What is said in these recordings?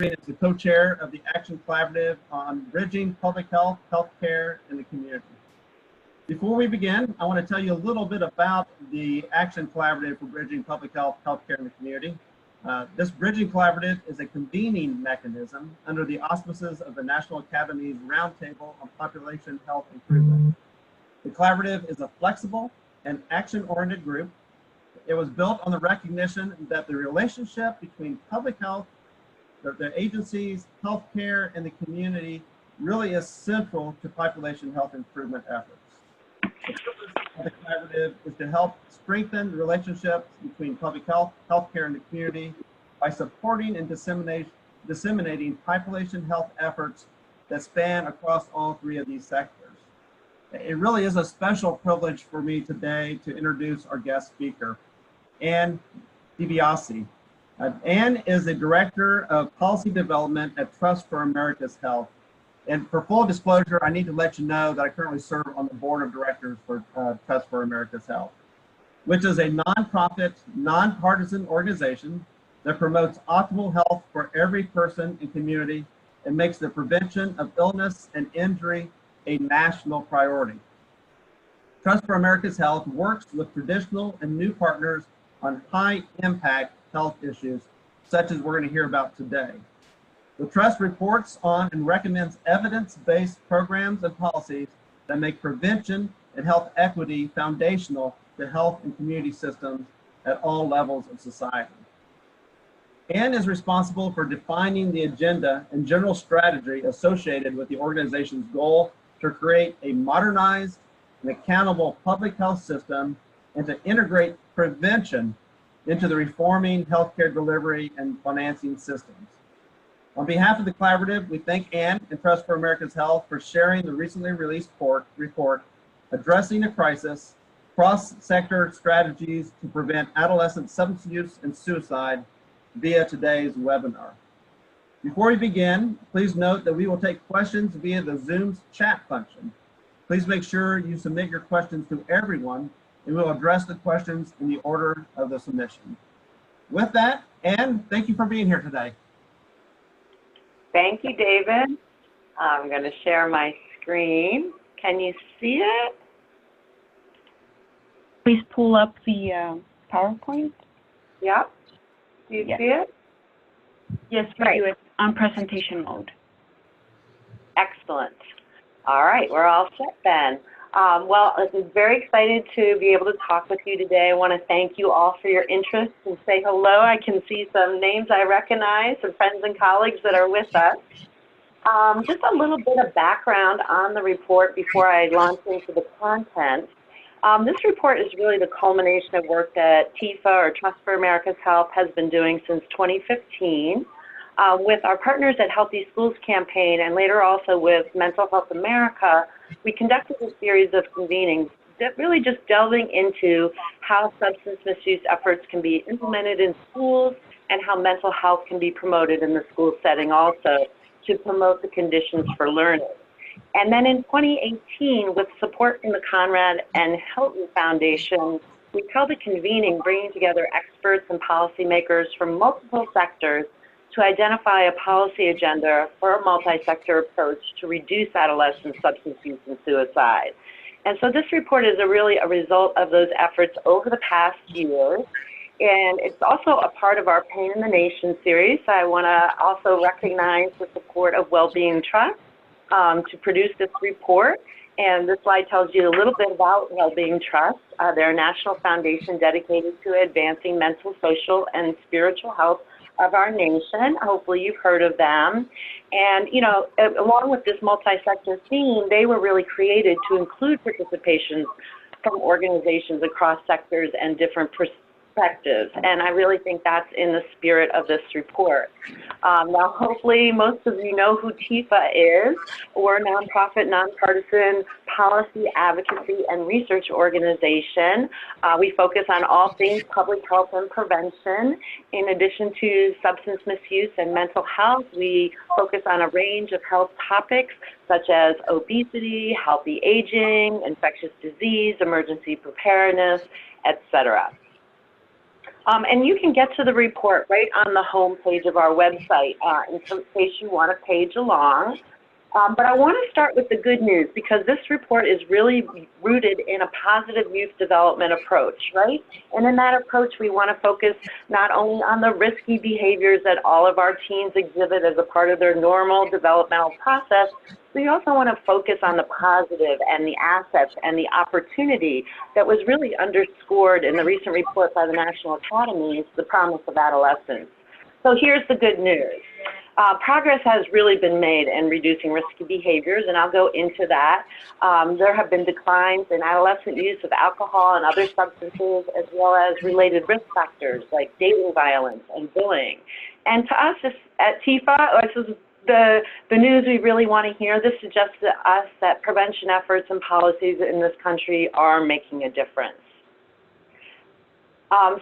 is the co-chair of the Action Collaborative on Bridging Public Health, Healthcare, and the Community. Before we begin, I want to tell you a little bit about the Action Collaborative for Bridging Public Health, Healthcare, and the Community. This Bridging Collaborative is a convening mechanism under the auspices of the National Academy's Roundtable on Population Health Improvement. The collaborative is a flexible and action-oriented group. It was built on the recognition that the relationship between public health, the agencies, healthcare, and the community really is central to population health improvement efforts. The purpose of the collaborative is to help strengthen the relationships between public health, healthcare, and the community by supporting and disseminating population health efforts that span across all three of these sectors. It really is a special privilege for me today to introduce our guest speaker, Ann DiBiase. Ann is the Director of Policy Development at Trust for America's Health. And for full disclosure, I need to let you know that I currently serve on the board of directors for Trust for America's Health, which is a nonprofit, nonpartisan organization that promotes optimal health for every person and community and makes the prevention of illness and injury a national priority. Trust for America's Health works with traditional and new partners on high impact health issues, such as we're going to hear about today. The Trust reports on and recommends evidence-based programs and policies that make prevention and health equity foundational to health and community systems at all levels of society. Ann is responsible for defining the agenda and general strategy associated with the organization's goal to create a modernized and accountable public health system and to integrate prevention into the reforming healthcare delivery and financing systems. On behalf of the collaborative, we thank Ann and Trust for America's Health for sharing the recently released report, Addressing a Crisis, Cross-Sector Strategies to Prevent Adolescent Substance Use and Suicide via today's webinar. Before we begin, please note that we will take questions via the Zoom's chat function. Please make sure you submit your questions to everyone, and we'll address the questions in the order of the submission. With that, Ann, thank you for being here today. Thank you, David. I'm going to share my screen. Can you see it? Please pull up the PowerPoint. Yep. Do you see it? Yes, we do it on presentation mode. Excellent. All right, we're all set then. Well, I'm very excited to be able to talk with you today. I want to thank you all for your interest and say hello. I can see some names I recognize, some friends and colleagues that are with us. Just a little bit of background on the report before I launch into the content. This report is really the culmination of work that TFAH, or Trust for America's Health, has been doing since 2015. With our partners at Healthy Schools campaign and later also with Mental Health America, we conducted a series of convenings that really just delving into how substance misuse efforts can be implemented in schools and how mental health can be promoted in the school setting also to promote the conditions for learning. And then in 2018, with support from the Conrad and Hilton Foundation, we held a convening bringing together experts and policymakers from multiple sectors to identify a policy agenda for a multi-sector approach to reduce adolescent substance use and suicide. And so this report is really a result of those efforts over the past years. And it's also a part of our Pain in the Nation series. I want to also recognize the support of Wellbeing Trust to produce this report. And this slide tells you a little bit about Wellbeing Trust. They're a national foundation dedicated to advancing mental, social, and spiritual health of our nation. Hopefully you've heard of them. And, you know, along with this multi-sector theme, they were really created to include participation from organizations across sectors and different perspectives. And I really think that's in the spirit of this report. Now, hopefully most of you know who TFAH is. We're a nonprofit, nonpartisan policy advocacy and research organization. We focus on all things public health and prevention. In addition to substance misuse and mental health, we focus on a range of health topics such as obesity, healthy aging, infectious disease, emergency preparedness, etc. And you can get to the report right on the home page of our website in case you want to page along. But I want to start with the good news because this report is really rooted in a positive youth development approach, right? And in that approach, we want to focus not only on the risky behaviors that all of our teens exhibit as a part of their normal developmental process, we also want to focus on the positive and the assets and the opportunity that was really underscored in the recent report by the National Academies, The Promise of Adolescence. So here's the good news. Progress has really been made in reducing risky behaviors, and I'll go into that. There have been declines in adolescent use of alcohol and other substances, as well as related risk factors like dating violence and bullying. And to us at TFAH, this is the news we really want to hear. This suggests to us that prevention efforts and policies in this country are making a difference.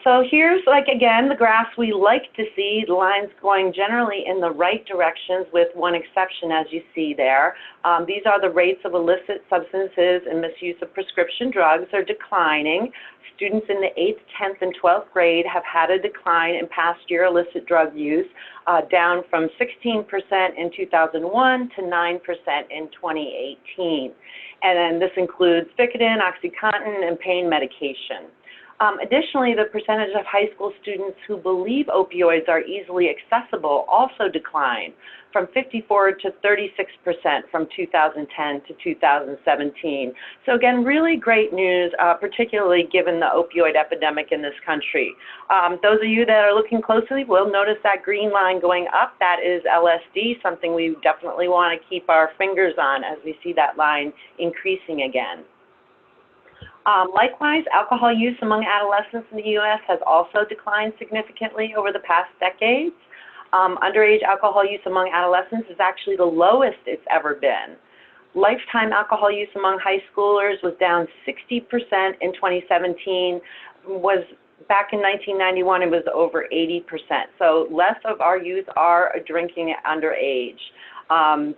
So here's, again, the graphs we like to see, the lines going generally in the right directions with one exception, as you see there. These are the rates of illicit substances and misuse of prescription drugs are declining. Students in the 8th, 10th, and 12th grade have had a decline in past year illicit drug use, down from 16% in 2001 to 9% in 2018. And then this includes Vicodin, OxyContin, and pain medication. Additionally, the percentage of high school students who believe opioids are easily accessible also declined from 54 to 36% from 2010 to 2017. So again, really great news, particularly given the opioid epidemic in this country. Those of you that are looking closely will notice that green line going up. That is LSD, something we definitely want to keep our fingers on as we see that line increasing again. Likewise, alcohol use among adolescents in the U.S. has also declined significantly over the past decades. Underage alcohol use among adolescents is actually the lowest it's ever been. Lifetime alcohol use among high schoolers was down 60% in 2017. Back in 1991, it was over 80%. So less of our youth are drinking at underage.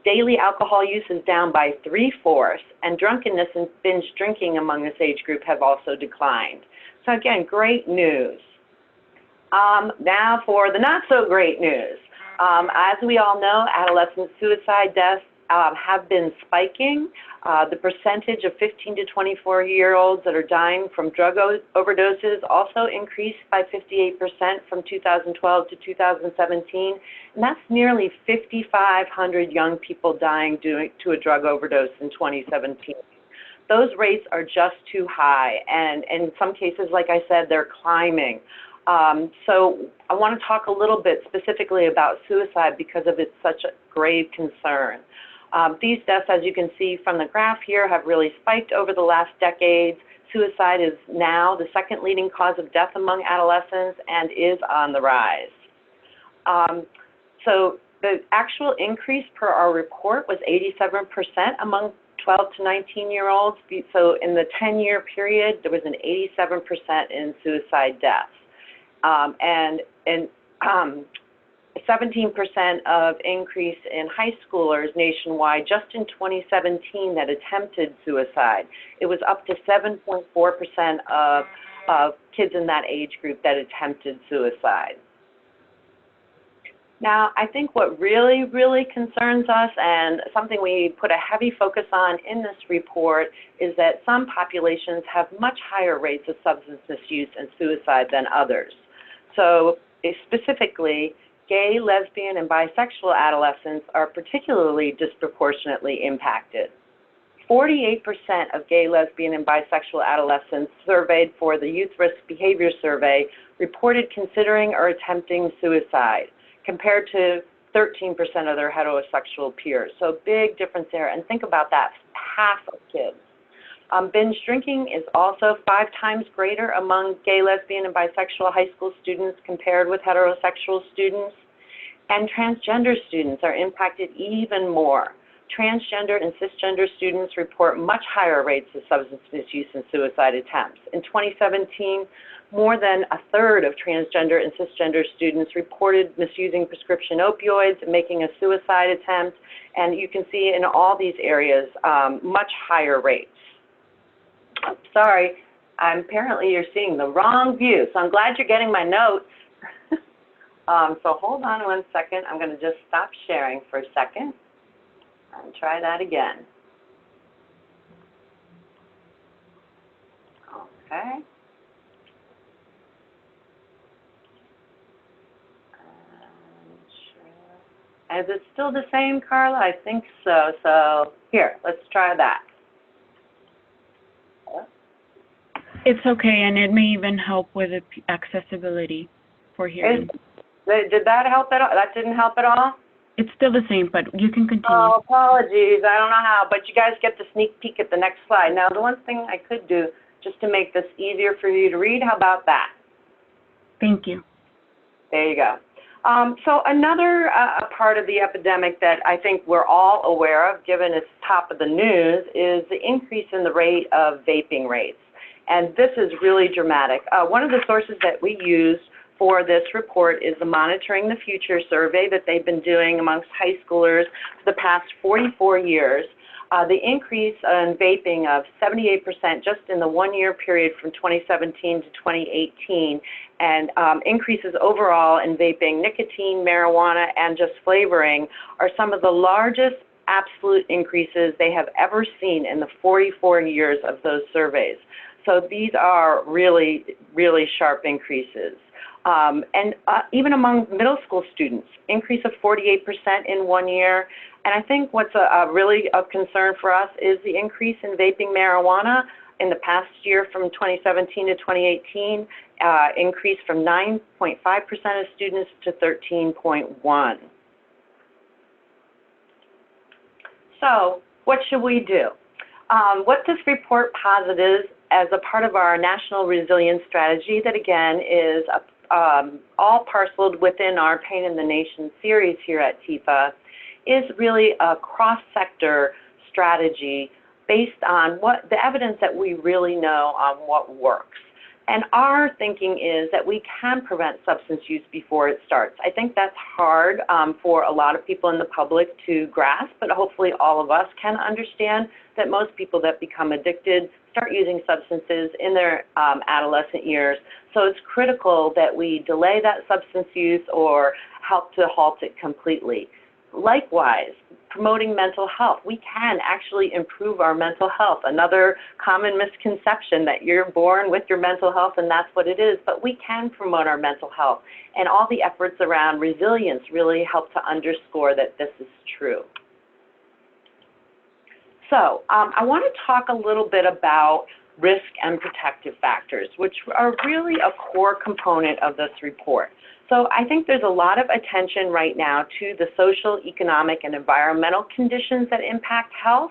Daily alcohol use is down by 3/4, and drunkenness and binge drinking among this age group have also declined. So again, great news. Now for the not so great news. As we all know, adolescent suicide deaths have been spiking. The percentage of 15 to 24-year-olds that are dying from drug overdoses also increased by 58% from 2012 to 2017, and that's nearly 5,500 young people dying due to a drug overdose in 2017. Those rates are just too high, and in some cases, like I said, they're climbing. So I want to talk a little bit specifically about suicide because of it's such a grave concern. These deaths, as you can see from the graph here, have really spiked over the last decades. Suicide is now the second leading cause of death among adolescents and is on the rise. So the actual increase per our report was 87% among 12 to 19-year-olds. So in the 10-year period, there was an 87% in suicide deaths. And 17% of increase in high schoolers nationwide just in 2017 that attempted suicide. It was up to 7.4% of kids in that age group that attempted suicide. Now, I think what really, really concerns us and something we put a heavy focus on in this report is that some populations have much higher rates of substance misuse and suicide than others. So specifically, gay, lesbian, and bisexual adolescents are particularly disproportionately impacted. 48% of gay, lesbian, and bisexual adolescents surveyed for the Youth Risk Behavior Survey reported considering or attempting suicide, compared to 13% of their heterosexual peers. So big difference there, and think about that, half of kids. Binge drinking is also 5 times greater among gay, lesbian, and bisexual high school students compared with heterosexual students. And transgender students are impacted even more. Transgender and cisgender students report much higher rates of substance misuse and suicide attempts. In 2017, more than a third of transgender and cisgender students reported misusing prescription opioids and making a suicide attempt. And you can see in all these areas much higher rates. Sorry, Apparently you're seeing the wrong view, so I'm glad you're getting my notes. So hold on one second. I'm going to just stop sharing for a second and try that again. Okay. Is it still the same, Carla? I think so. So here, let's try that. It's okay, and it may even help with the accessibility for hearing. Did that help at all? That didn't help at all? It's still the same, but you can continue. Oh, apologies. I don't know how, but you guys get the sneak peek at the next slide. Now, the one thing I could do, just to make this easier for you to read, how about that? Thank you. There you go. So another part of the epidemic that I think we're all aware of, given it's top of the news, is the increase in the rate of vaping rates. And this is really dramatic. One of the sources that we use for this report is the Monitoring the Future survey that they've been doing amongst high schoolers for the past 44 years. The increase in vaping of 78% just in the one-year period from 2017 to 2018, and increases overall in vaping, nicotine, marijuana, and just flavoring are some of the largest absolute increases they have ever seen in the 44 years of those surveys. So these are really, really sharp increases. Even among middle school students, increase of 48% in 1 year. And I think what's really of concern for us is the increase in vaping marijuana in the past year from 2017 to 2018, increased from 9.5% of students to 13.1%. So what should we do? What this report posits as a part of our National Resilience Strategy that, again, is all parceled within our Pain in the Nation series here at TFAH, is really a cross-sector strategy based on what the evidence that we really know on what works. And our thinking is that we can prevent substance use before it starts. I think that's hard for a lot of people in the public to grasp, but hopefully all of us can understand that most people that become addicted start using substances in their adolescent years. So it's critical that we delay that substance use or help to halt it completely. Likewise, promoting mental health. We can actually improve our mental health. Another common misconception that you're born with your mental health and that's what it is, but we can promote our mental health. And all the efforts around resilience really help to underscore that this is true. So I want to talk a little bit about risk and protective factors, which are really a core component of this report. So I think there's a lot of attention right now to the social, economic, and environmental conditions that impact health.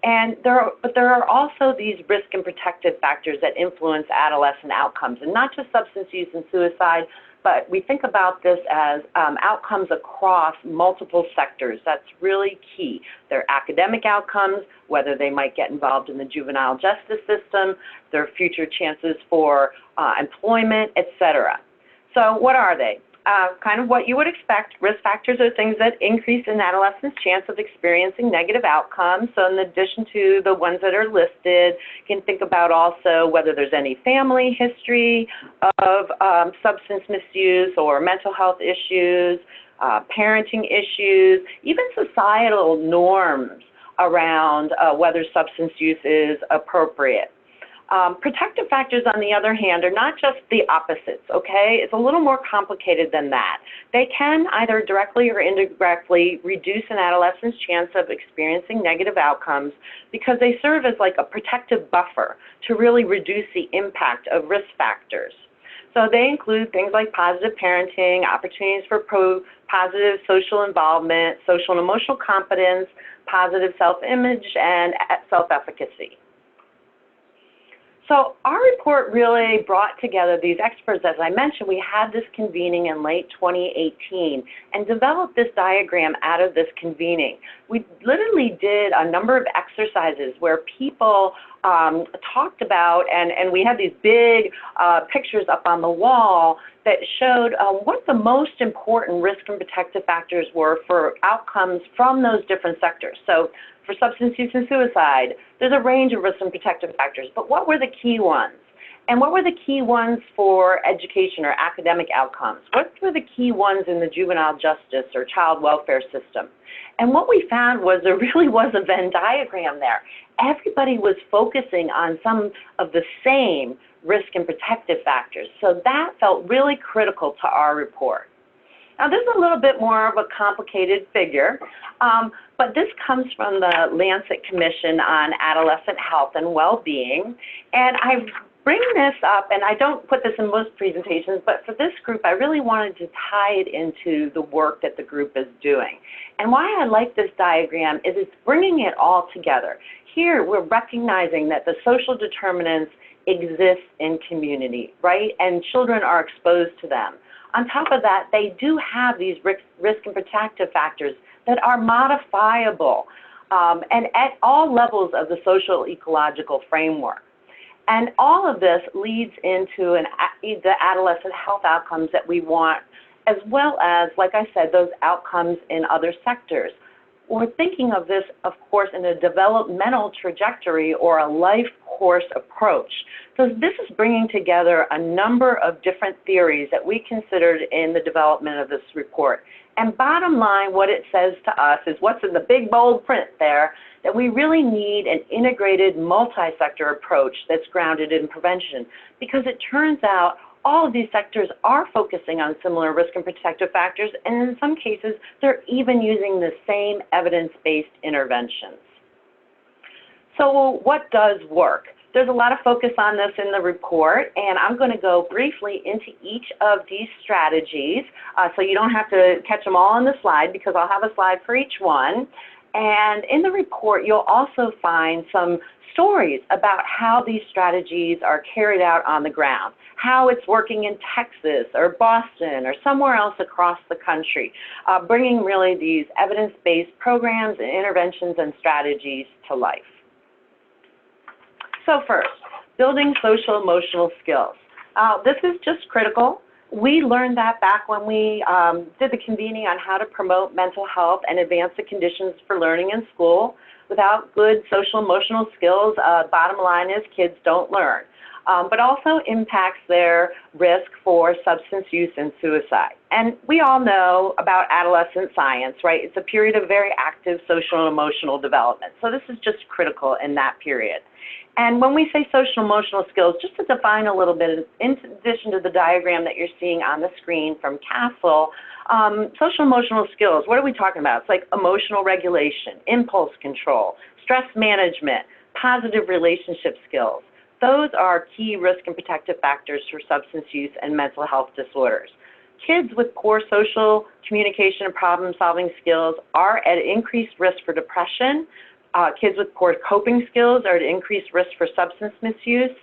But there are also these risk and protective factors that influence adolescent outcomes, and not just substance use and suicide, but we think about this as outcomes across multiple sectors. That's really key. Their academic outcomes, whether they might get involved in the juvenile justice system, their future chances for employment, etc. So what are they? Kind of what you would expect. Risk factors are things that increase an adolescent's chance of experiencing negative outcomes. So in addition to the ones that are listed, you can think about also whether there's any family history of substance misuse or mental health issues, parenting issues, even societal norms around whether substance use is appropriate. Protective factors, on the other hand, are not just the opposites, okay? It's a little more complicated than that. They can either directly or indirectly reduce an adolescent's chance of experiencing negative outcomes because they serve as like a protective buffer to really reduce the impact of risk factors. So they include things like positive parenting, opportunities for positive social involvement, social and emotional competence, positive self-image, and self-efficacy. So our report really brought together these experts. As I mentioned, we had this convening in late 2018 and developed this diagram out of this convening. We literally did a number of exercises where people talked about, and we had these big pictures up on the wall that showed what the most important risk and protective factors were for outcomes from those different sectors. So for substance use and suicide, there's a range of risk and protective factors, but what were the key ones? And what were the key ones for education or academic outcomes? What were the key ones in the juvenile justice or child welfare system? And what we found was there really was a Venn diagram there. Everybody was focusing on some of the same risk and protective factors. So that felt really critical to our report. Now, this is a little bit more of a complicated figure, but this comes from the Lancet Commission on Adolescent Health and Well-Being. And I bring this up, and I don't put this in most presentations, but for this group, I really wanted to tie it into the work that the group is doing. And why I like this diagram is it's bringing it all together. Here, we're recognizing that the social determinants exist in community, right? And children are exposed to them. On top of that, they do have these risk and protective factors that are modifiable and at all levels of the social ecological framework. And all of this leads into the adolescent health outcomes that we want, as well as, like I said, those outcomes in other sectors. We're thinking of this, of course, in a developmental trajectory or a life course approach. So this is bringing together a number of different theories that we considered in the development of this report. And bottom line, what it says to us is what's in the big bold print there, that we really need an integrated multi-sector approach that's grounded in prevention, because it turns out all of these sectors are focusing on similar risk and protective factors, and in some cases, they're even using the same evidence-based interventions. So what does work? There's a lot of focus on this in the report, and I'm going to go briefly into each of these strategies, so you don't have to catch them all on the slide, because I'll have a slide for each one. And in the report, you'll also find some stories about how these strategies are carried out on the ground, how it's working in Texas or Boston or somewhere else across the country, bringing really these evidence-based programs and interventions and strategies to life. So first, building social-emotional skills. This is just critical. We learned that back when we did the convening on how to promote mental health and advance the conditions for learning in school. Without good social-emotional skills, bottom line is kids don't learn, but also impacts their risk for substance use and suicide. And we all know about adolescent science, right? It's a period of very active social and emotional development. So this is just critical in that period. And when we say social-emotional skills, just to define a little bit, in addition to the diagram that you're seeing on the screen from Castle, social-emotional skills, what are we talking about? It's like emotional regulation, impulse control, stress management, positive relationship skills. Those are key risk and protective factors for substance use and mental health disorders. Kids with poor social communication and problem-solving skills are at increased risk for depression. Kids with poor coping skills are at increased risk for substance misuse.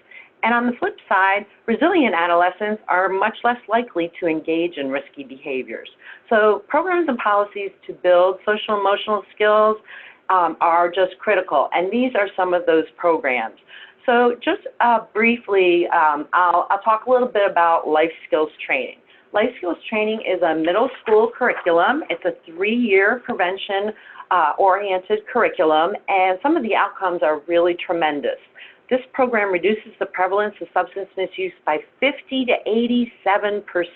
And on the flip side, resilient adolescents are much less likely to engage in risky behaviors. So programs and policies to build social-emotional skills are just critical. And these are some of those programs. So just briefly, I'll talk a little bit about life skills training. Life skills training is a middle school curriculum. It's a 3-year prevention oriented curriculum, and some of the outcomes are really tremendous. This program reduces the prevalence of substance misuse by 50 to 87%.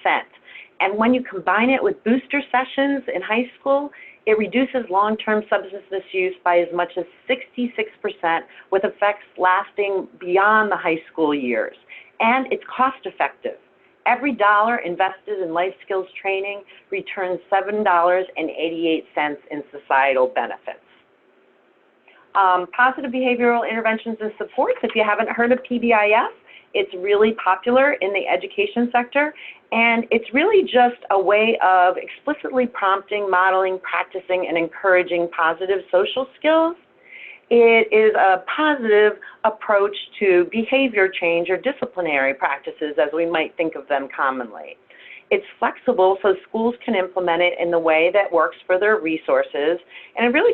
And when you combine it with booster sessions in high school, it reduces long-term substance misuse by as much as 66%, with effects lasting beyond the high school years. And it's cost-effective. Every dollar invested in life skills training returns $7.88 in societal benefits. Positive behavioral interventions and supports. If you haven't heard of PBIS, it's really popular in the education sector, and it's really just a way of explicitly prompting, modeling, practicing, and encouraging positive social skills. It is a positive approach to behavior change or disciplinary practices, as we might think of them commonly. It's flexible, so schools can implement it in the way that works for their resources, and it really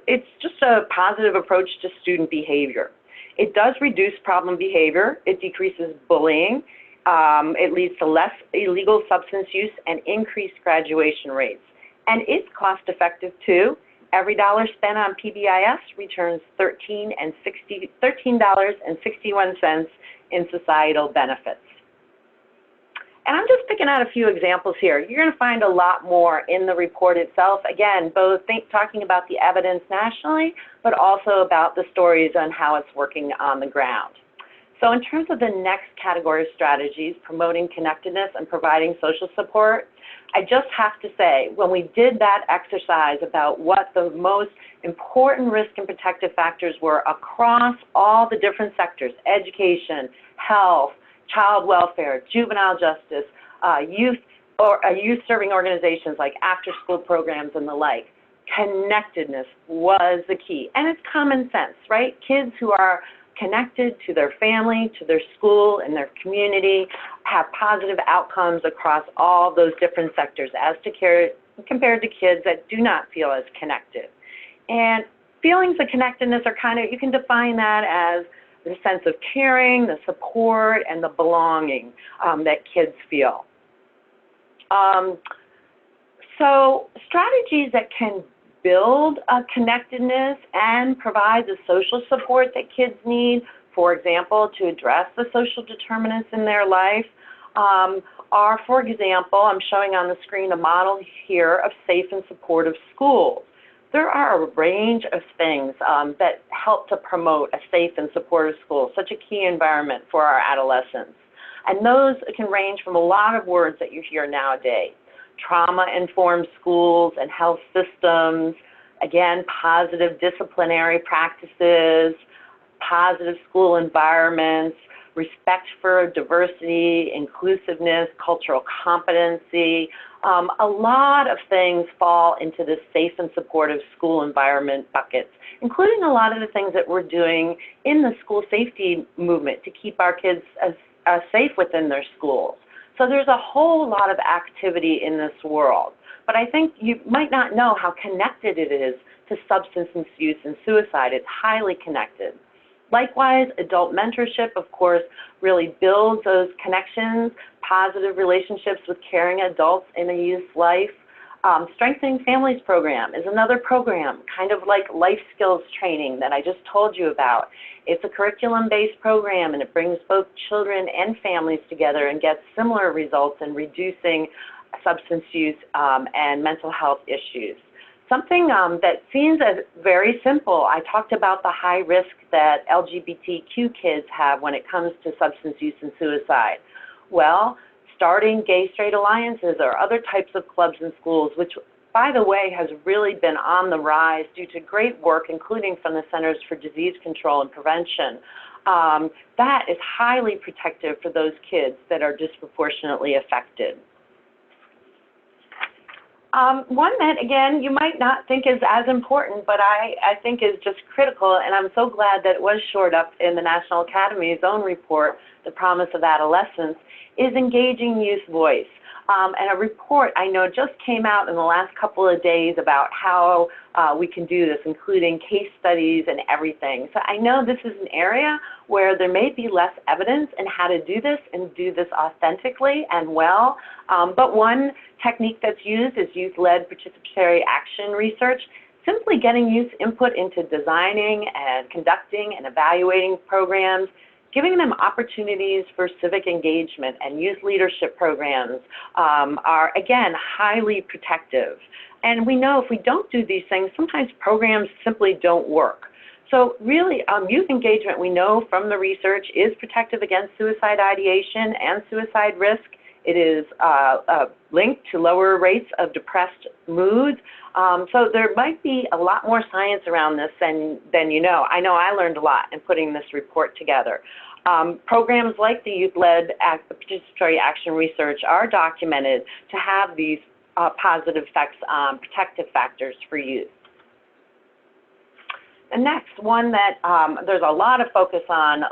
it's just a positive approach to student behavior. It does reduce problem behavior, it decreases bullying, it leads to less illegal substance use and increased graduation rates. And it's cost effective too. every dollar spent on PBIS returns $13.61 in societal benefits. And I'm just picking out a few examples here. You're going to find a lot more in the report itself. Again, both talking about the evidence nationally, but also about the stories on how it's working on the ground. So in terms of the next category of strategies, promoting connectedness and providing social support, I just have to say, when we did that exercise about what the most important risk and protective factors were across all the different sectors, education, health, child welfare, juvenile justice, youth serving organizations like after-school programs and the like, connectedness was the key. And it's common sense, right? Kids who are connected to their family, to their school, and their community have positive outcomes across all those different sectors as compared to kids that do not feel as connected. And feelings of connectedness are you can define that as the sense of caring, the support, and the belonging that kids feel. So strategies that can build connectedness and provide the social support that kids need, for example, to address the social determinants in their life, are, for example, I'm showing on the screen a model here of safe and supportive schools. There are a range of things that help to promote a safe and supportive school, such a key environment for our adolescents. And those can range from a lot of words that you hear nowadays. Trauma-informed schools and health systems, again, positive disciplinary practices, positive school environments, respect for diversity, inclusiveness, cultural competency. A lot of things fall into the safe and supportive school environment buckets, including a lot of the things that we're doing in the school safety movement to keep our kids safe within their schools. So there's a whole lot of activity in this world. But I think you might not know how connected it is to substance misuse and suicide. It's highly connected. Likewise, adult mentorship, of course, really builds those connections, positive relationships with caring adults in a youth's life. Strengthening Families program is another program, kind of like life skills training that I just told you about. It's a curriculum-based program, and it brings both children and families together and gets similar results in reducing substance use and mental health issues. Something that seems as very simple. I talked about the high risk that LGBTQ kids have when it comes to substance use and suicide. Well, starting gay-straight alliances or other types of clubs in schools, which, by the way, has really been on the rise due to great work, including from the Centers for Disease Control and Prevention. That is highly protective for those kids that are disproportionately affected. One that, again, you might not think is as important, but I think is just critical, and I'm so glad that it was shored up in the National Academy's own report, The Promise of Adolescence, is engaging youth voice. And a report I know just came out in the last couple of days about how we can do this, including case studies and everything. So I know this is an area where there may be less evidence in how to do this and do this authentically and well. But one technique that's used is youth-led participatory action research, simply getting youth input into designing and conducting and evaluating programs, giving them opportunities for civic engagement and youth leadership programs are, again, highly protective. And we know if we don't do these things, sometimes programs simply don't work. So really, youth engagement, we know from the research, is protective against suicide ideation and suicide risk. It is linked to lower rates of depressed moods. So there might be a lot more science around this than you know. I know I learned a lot in putting this report together. Programs like the Youth-Led Participatory Action Research are documented to have these positive effects on protective factors for youth. The next one that there's a lot of focus on,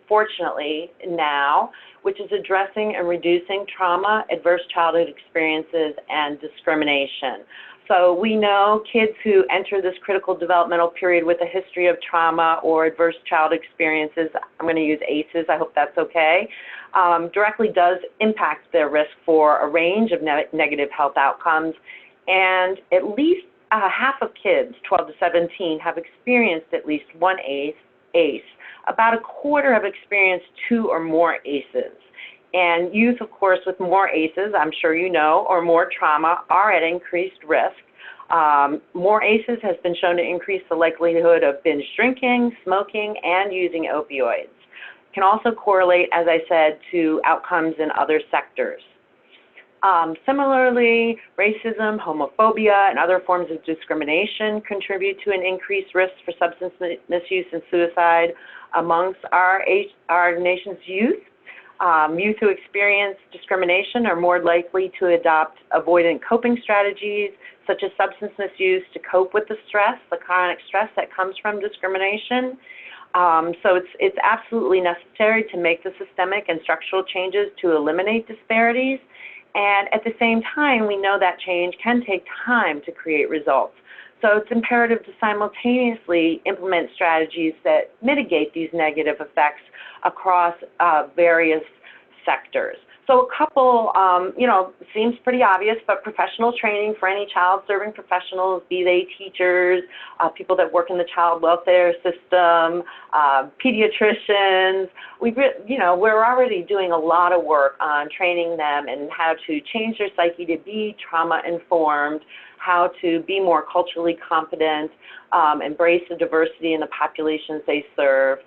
fortunately now, which is addressing and reducing trauma, adverse childhood experiences, and discrimination. So we know kids who enter this critical developmental period with a history of trauma or adverse child experiences, I'm going to use ACEs, I hope that's okay, directly does impact their risk for a range of negative health outcomes. And at least half of kids, 12 to 17, have experienced at least one ACE. About a quarter have experienced 2 or more ACEs. And youth, of course, with more ACEs, I'm sure you know, or more trauma, are at increased risk. More ACEs has been shown to increase the likelihood of binge drinking, smoking, and using opioids. Can also correlate, as I said, to outcomes in other sectors. Similarly, racism, homophobia, and other forms of discrimination contribute to an increased risk for substance misuse and suicide amongst our nation's youth. Youth who experience discrimination are more likely to adopt avoidant coping strategies, such as substance misuse, to cope with the chronic stress that comes from discrimination. So it's absolutely necessary to make the systemic and structural changes to eliminate disparities. And at the same time, we know that change can take time to create results. So it's imperative to simultaneously implement strategies that mitigate these negative effects across various sectors. So a couple, seems pretty obvious, but professional training for any child-serving professionals, be they teachers, people that work in the child welfare system, pediatricians. We're already doing a lot of work on training them in how to change their psyche to be trauma-informed, how to be more culturally competent, embrace the diversity in the populations they serve.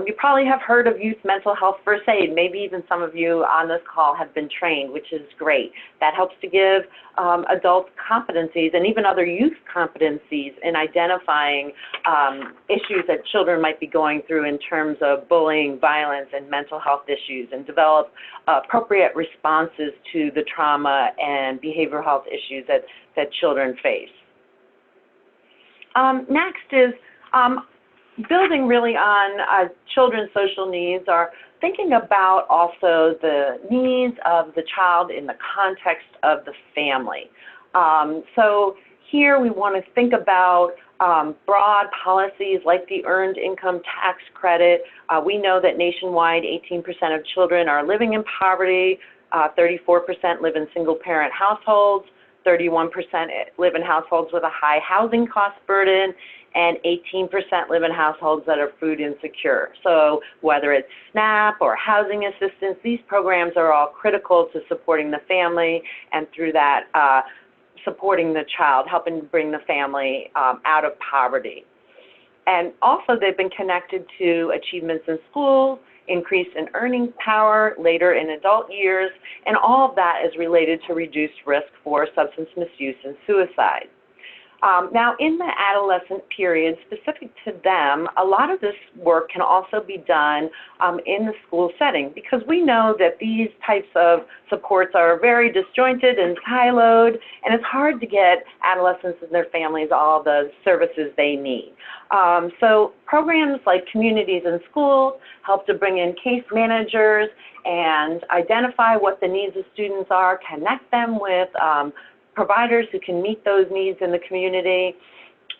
You probably have heard of youth mental health first aid. Maybe even some of you on this call have been trained, which is great. That helps to give adult competencies and even other youth competencies in identifying issues that children might be going through in terms of bullying, violence, and mental health issues, and develop appropriate responses to the trauma and behavioral health issues that children face. Next is building really on children's social needs, are thinking about also the needs of the child in the context of the family. So here we want to think about broad policies like the Earned Income Tax Credit. We know that nationwide 18% of children are living in poverty, 34% live in single-parent households, 31% live in households with a high housing cost burden, and 18% live in households that are food insecure. So whether it's SNAP or housing assistance, these programs are all critical to supporting the family, and through that, supporting the child, helping to bring the family out of poverty. And also they've been connected to achievements in school, increase in earning power later in adult years, and all of that is related to reduced risk for substance misuse and suicide. Now, in the adolescent period, specific to them, a lot of this work can also be done in the school setting, because we know that these types of supports are very disjointed and siloed, and it's hard to get adolescents and their families all the services they need. So programs like Communities in Schools help to bring in case managers and identify what the needs of students are, connect them with providers who can meet those needs in the community,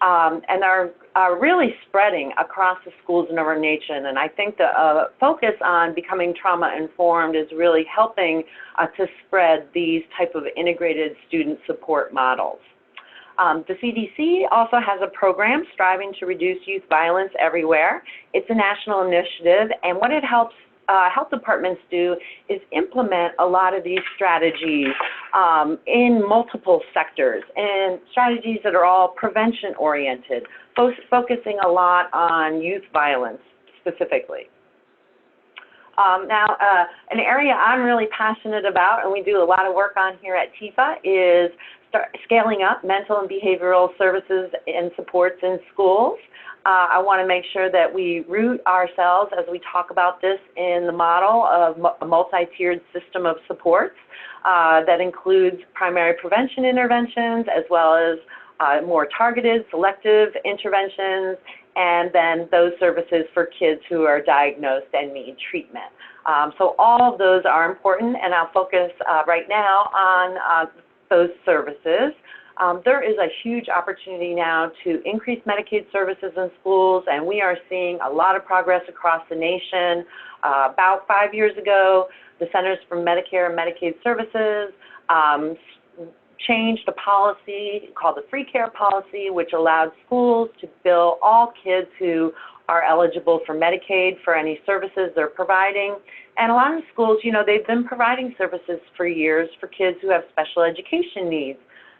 and are really spreading across the schools in our nation. And I think the focus on becoming trauma-informed is really helping to spread these type of integrated student support models. The CDC also has a program striving to reduce youth violence everywhere. It's a national initiative, and what it helps health departments do is implement a lot of these strategies in multiple sectors, and strategies that are all prevention-oriented, focusing a lot on youth violence specifically. Now, an area I'm really passionate about, and we do a lot of work on here at TFAH, is scaling up mental and behavioral services and supports in schools. I want to make sure that we root ourselves, as we talk about this, in the model of a multi-tiered system of supports that includes primary prevention interventions, as well as more targeted, selective interventions, and then those services for kids who are diagnosed and need treatment. So all of those are important, and I'll focus right now on those services. There is a huge opportunity now to increase Medicaid services in schools, and we are seeing a lot of progress across the nation. About 5 years ago, the Centers for Medicare and Medicaid Services changed a policy called the free care policy, which allowed schools to bill all kids who are eligible for Medicaid for any services they're providing. And a lot of schools, you know, they've been providing services for years for kids who have special education needs.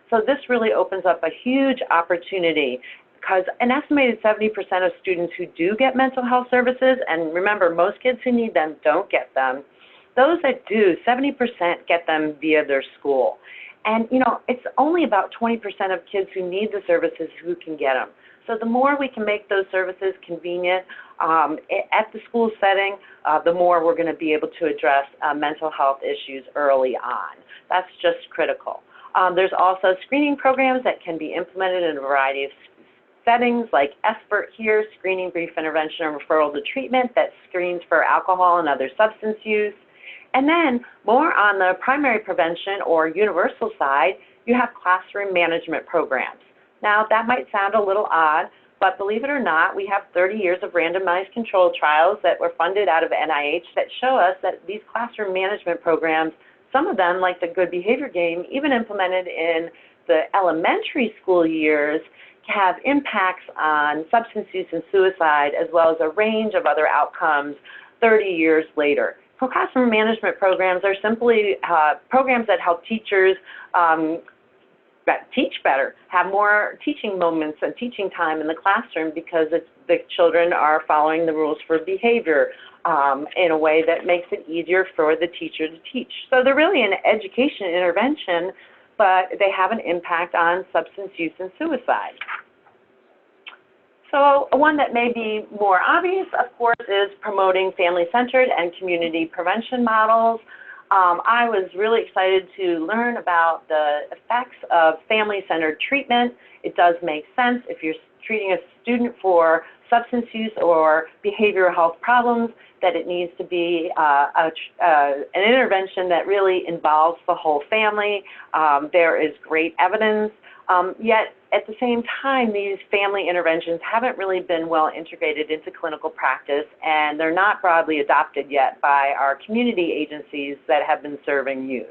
So this really opens up a huge opportunity, because an estimated 70% of students who do get mental health services, and remember, most kids who need them don't get them, those that do, 70% get them via their school. And, you know, it's only about 20% of kids who need the services who can get them. So the more we can make those services convenient at the school setting, the more we're going to be able to address mental health issues early on. That's just critical. There's also screening programs that can be implemented in a variety of settings, like SBIRT here, Screening, Brief Intervention, and Referral to Treatment, that screens for alcohol and other substance use. And then more on the primary prevention or universal side, you have classroom management programs. Now, that might sound a little odd, but believe it or not, we have 30 years of randomized controlled trials that were funded out of NIH that show us that these classroom management programs, some of them, like the Good Behavior Game, even implemented in the elementary school years, have impacts on substance use and suicide, as well as a range of other outcomes 30 years later. So classroom management programs are simply programs that help teachers teach better, have more teaching moments and teaching time in the classroom, because the children are following the rules for behavior in a way that makes it easier for the teacher to teach. So they're really an education intervention, but they have an impact on substance use and suicide. So one that may be more obvious, of course, is promoting family-centered and community prevention models. I was really excited to learn about the effects of family-centered treatment. It does make sense if you're treating a student for substance use or behavioral health problems, that it needs to be an intervention that really involves the whole family. There is great evidence. Yet, at the same time, these family interventions haven't really been well integrated into clinical practice, and they're not broadly adopted yet by our community agencies that have been serving youth.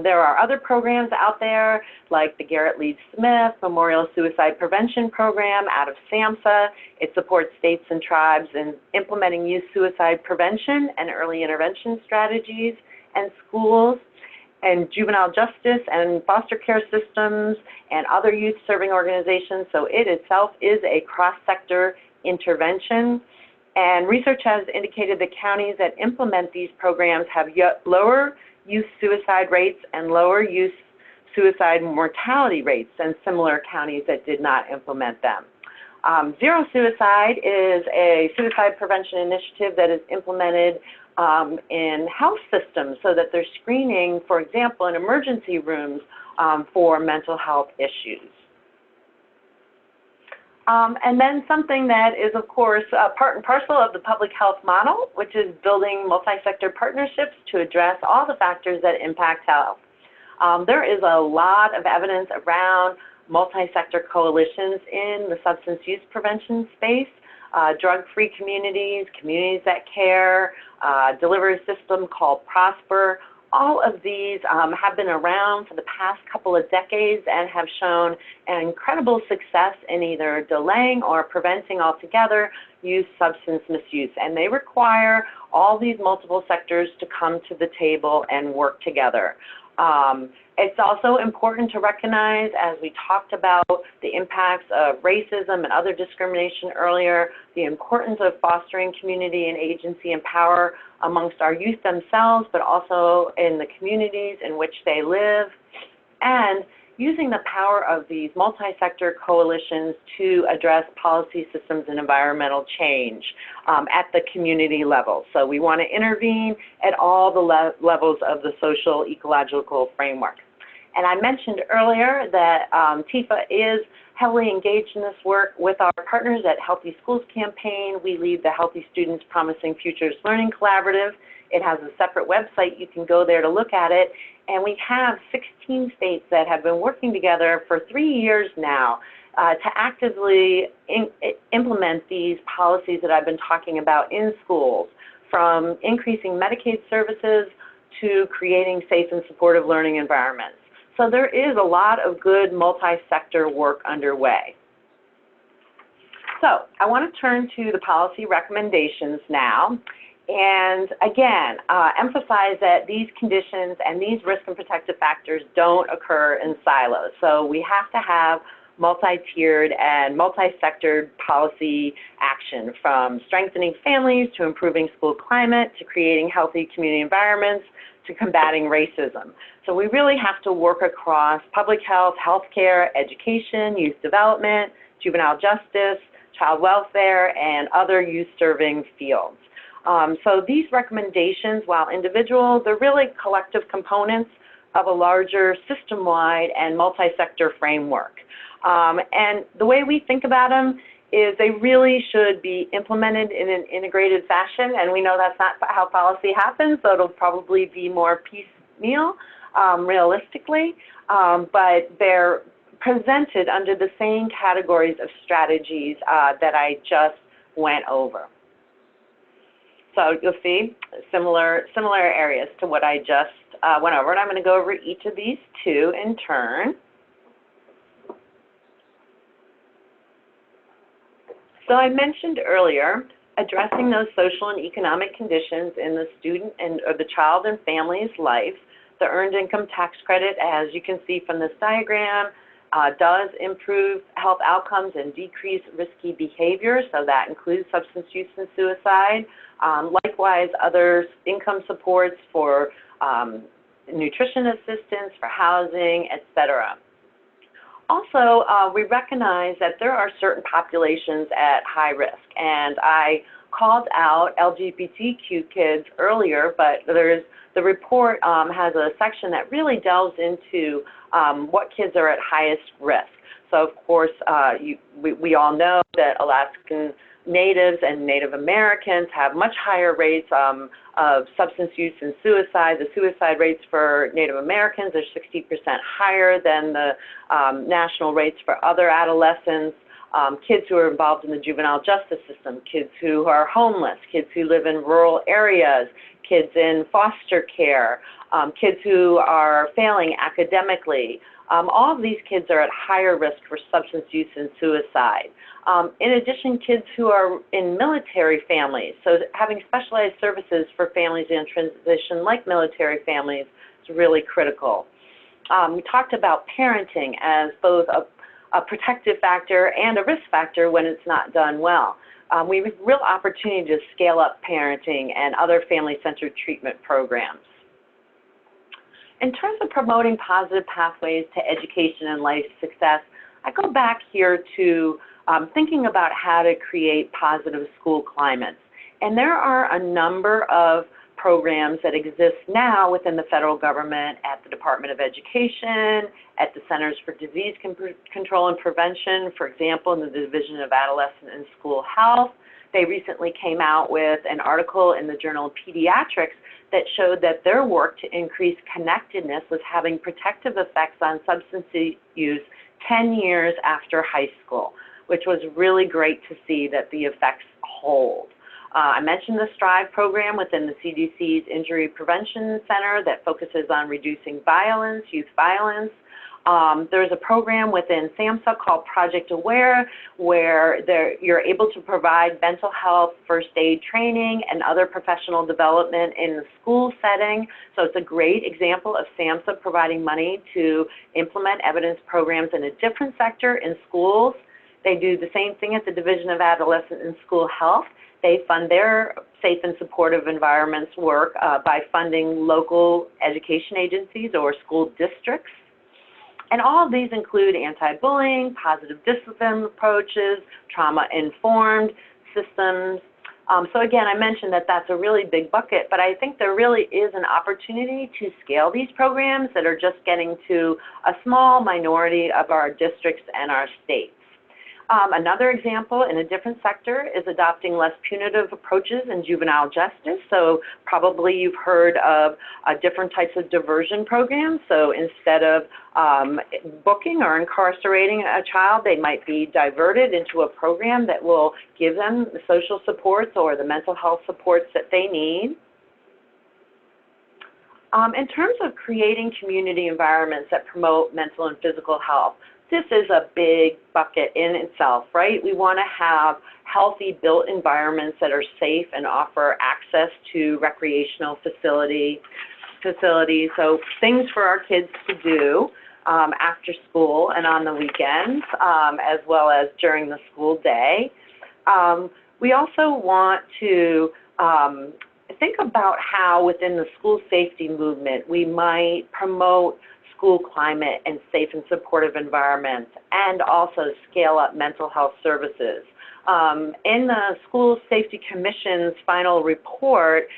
There are other programs out there, like the Garrett Leeds Smith Memorial Suicide Prevention Program out of SAMHSA. It supports states and tribes in implementing youth suicide prevention and early intervention strategies, and schools and juvenile justice and foster care systems and other youth-serving organizations. So it itself is a cross-sector intervention. And research has indicated that counties that implement these programs have lower youth suicide rates and lower youth suicide mortality rates than similar counties that did not implement them. Zero Suicide is a suicide prevention initiative that is implemented in health systems, so that they're screening, for example, in emergency rooms for mental health issues. And then something that is, of course, part and parcel of the public health model, which is building multi-sector partnerships to address all the factors that impact health. There is a lot of evidence around multi-sector coalitions in the substance use prevention space, drug-free communities, communities that care, delivery system called Prosper. All of these have been around for the past couple of decades and have shown an incredible success in either delaying or preventing altogether youth substance misuse. And they require all these multiple sectors to come to the table and work together. It's also important to recognize, as we talked about the impacts of racism and other discrimination earlier, the importance of fostering community and agency and power amongst our youth themselves, but also in the communities in which they live, and using the power of these multi-sector coalitions to address policy systems and environmental change at the community level. So we want to intervene at all the levels of the social ecological framework. And I mentioned earlier that TFAH is heavily engaged in this work with our partners at Healthy Schools Campaign. We lead the Healthy Students Promising Futures Learning Collaborative. It has a separate website. You can go there to look at it. And we have 16 states that have been working together for 3 years now to actively implement these policies that I've been talking about in schools, from increasing Medicaid services to creating safe and supportive learning environments. So there is a lot of good multi-sector work underway. So I want to turn to the policy recommendations now. And again, emphasize that these conditions and these risk and protective factors don't occur in silos. So we have to have multi-tiered and multi-sectored policy action, from strengthening families to improving school climate to creating healthy community environments to combating racism. So we really have to work across public health, healthcare, education, youth development, juvenile justice, child welfare, and other youth-serving fields. So these recommendations, while individual, they're really collective components of a larger system-wide and multi-sector framework. And the way we think about them is they really should be implemented in an integrated fashion, and we know that's not how policy happens, so it'll probably be more piecemeal, realistically, but they're presented under the same categories of strategies that I just went over. So you'll see similar areas to what I just went over, and I'm going to go over each of these two in turn. So I mentioned earlier addressing those social and economic conditions in the student or the child and family's life. The earned income tax credit, as you can see from this diagram, does improve health outcomes and decrease risky behavior, so that includes substance use and suicide. Likewise, other income supports for nutrition assistance, for housing, etc. Also, we recognize that there are certain populations at high risk, and I called out LGBTQ kids earlier, but the report has a section that really delves into what kids are at highest risk. So, of course, we all know that Alaskan Natives and Native Americans have much higher rates of substance use and suicide. The suicide rates for Native Americans are 60% higher than the national rates for other adolescents. Kids who are involved in the juvenile justice system, kids who are homeless, kids who live in rural areas, kids in foster care, kids who are failing academically. All of these kids are at higher risk for substance use and suicide. In addition, kids who are in military families, so having specialized services for families in transition like military families is really critical. We talked about parenting as both a protective factor and a risk factor when it's not done well. We have real opportunity to scale up parenting and other family-centered treatment programs. In terms of promoting positive pathways to education and life success, I go back here to thinking about how to create positive school climates. And there are a number of programs that exist now within the federal government, at the Department of Education, at the Centers for Disease Control and Prevention, for example, in the Division of Adolescent and School Health. They recently came out with an article in the Journal of Pediatrics that showed that their work to increase connectedness was having protective effects on substance use 10 years after high school, which was really great to see that the effects hold. I mentioned the STRIVE program within the CDC's Injury Prevention Center that focuses on reducing violence, youth violence. There's a program within SAMHSA called Project Aware, where you're able to provide mental health, first aid training, and other professional development in the school setting. So it's a great example of SAMHSA providing money to implement evidence programs in a different sector in schools. They do the same thing at the Division of Adolescent and School Health. They fund their safe and supportive environments work by funding local education agencies or school districts. And all of these include anti-bullying, positive discipline approaches, trauma-informed systems. So again, I mentioned that that's a really big bucket, but I think there really is an opportunity to scale these programs that are just getting to a small minority of our districts and our states. Another example in a different sector is adopting less punitive approaches in juvenile justice. So probably you've heard of different types of diversion programs. So instead of booking or incarcerating a child, they might be diverted into a program that will give them the social supports or the mental health supports that they need. In terms of creating community environments that promote mental and physical health, this is a big bucket in itself, right? We want to have healthy built environments that are safe and offer access to recreational facilities, so things for our kids to do after school and on the weekends, as well as during the school day. We also want to think about how within the school safety movement we might promote school climate and safe and supportive environments, and also scale up mental health services. In the School Safety Commission's final report,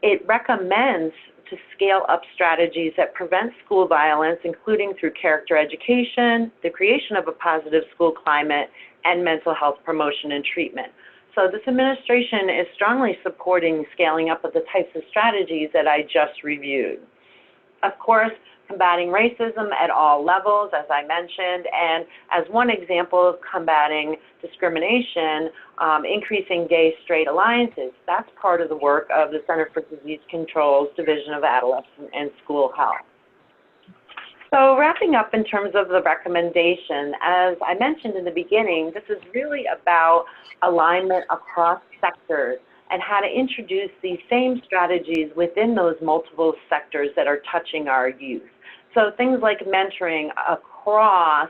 it recommends to scale up strategies that prevent school violence, including through character education, the creation of a positive school climate, and mental health promotion and treatment. So this administration is strongly supporting scaling up of the types of strategies that I just reviewed. Of course, combating racism at all levels, as I mentioned, and as one example of combating discrimination, increasing gay-straight alliances. That's part of the work of the Center for Disease Control's Division of Adolescent and School Health. So wrapping up in terms of the recommendation, as I mentioned in the beginning, this is really about alignment across sectors and how to introduce these same strategies within those multiple sectors that are touching our youth. So things like mentoring across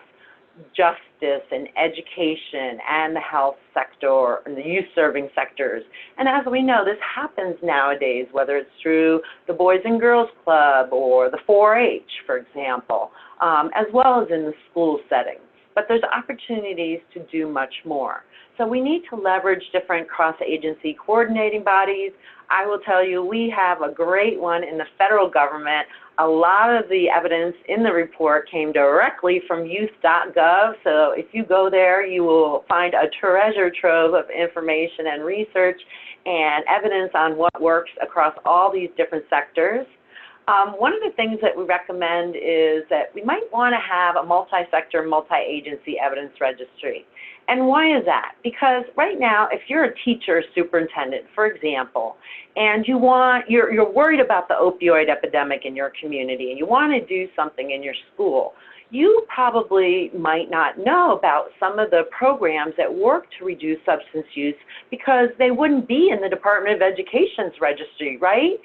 justice and education and the health sector and the youth-serving sectors. And as we know, this happens nowadays, whether it's through the Boys and Girls Club or the 4-H, for example, as well as in the school setting. But there's opportunities to do much more. So we need to leverage different cross-agency coordinating bodies. I will tell you, we have a great one in the federal government. A lot of the evidence in the report came directly from youth.gov. So if you go there, you will find a treasure trove of information and research and evidence on what works across all these different sectors. One of the things that we recommend is that we might want to have a multi-sector, multi-agency evidence registry. And why is that? Because right now, if you're a teacher or superintendent, for example, and you're worried about the opioid epidemic in your community and you want to do something in your school, you probably might not know about some of the programs that work to reduce substance use because they wouldn't be in the Department of Education's registry, right?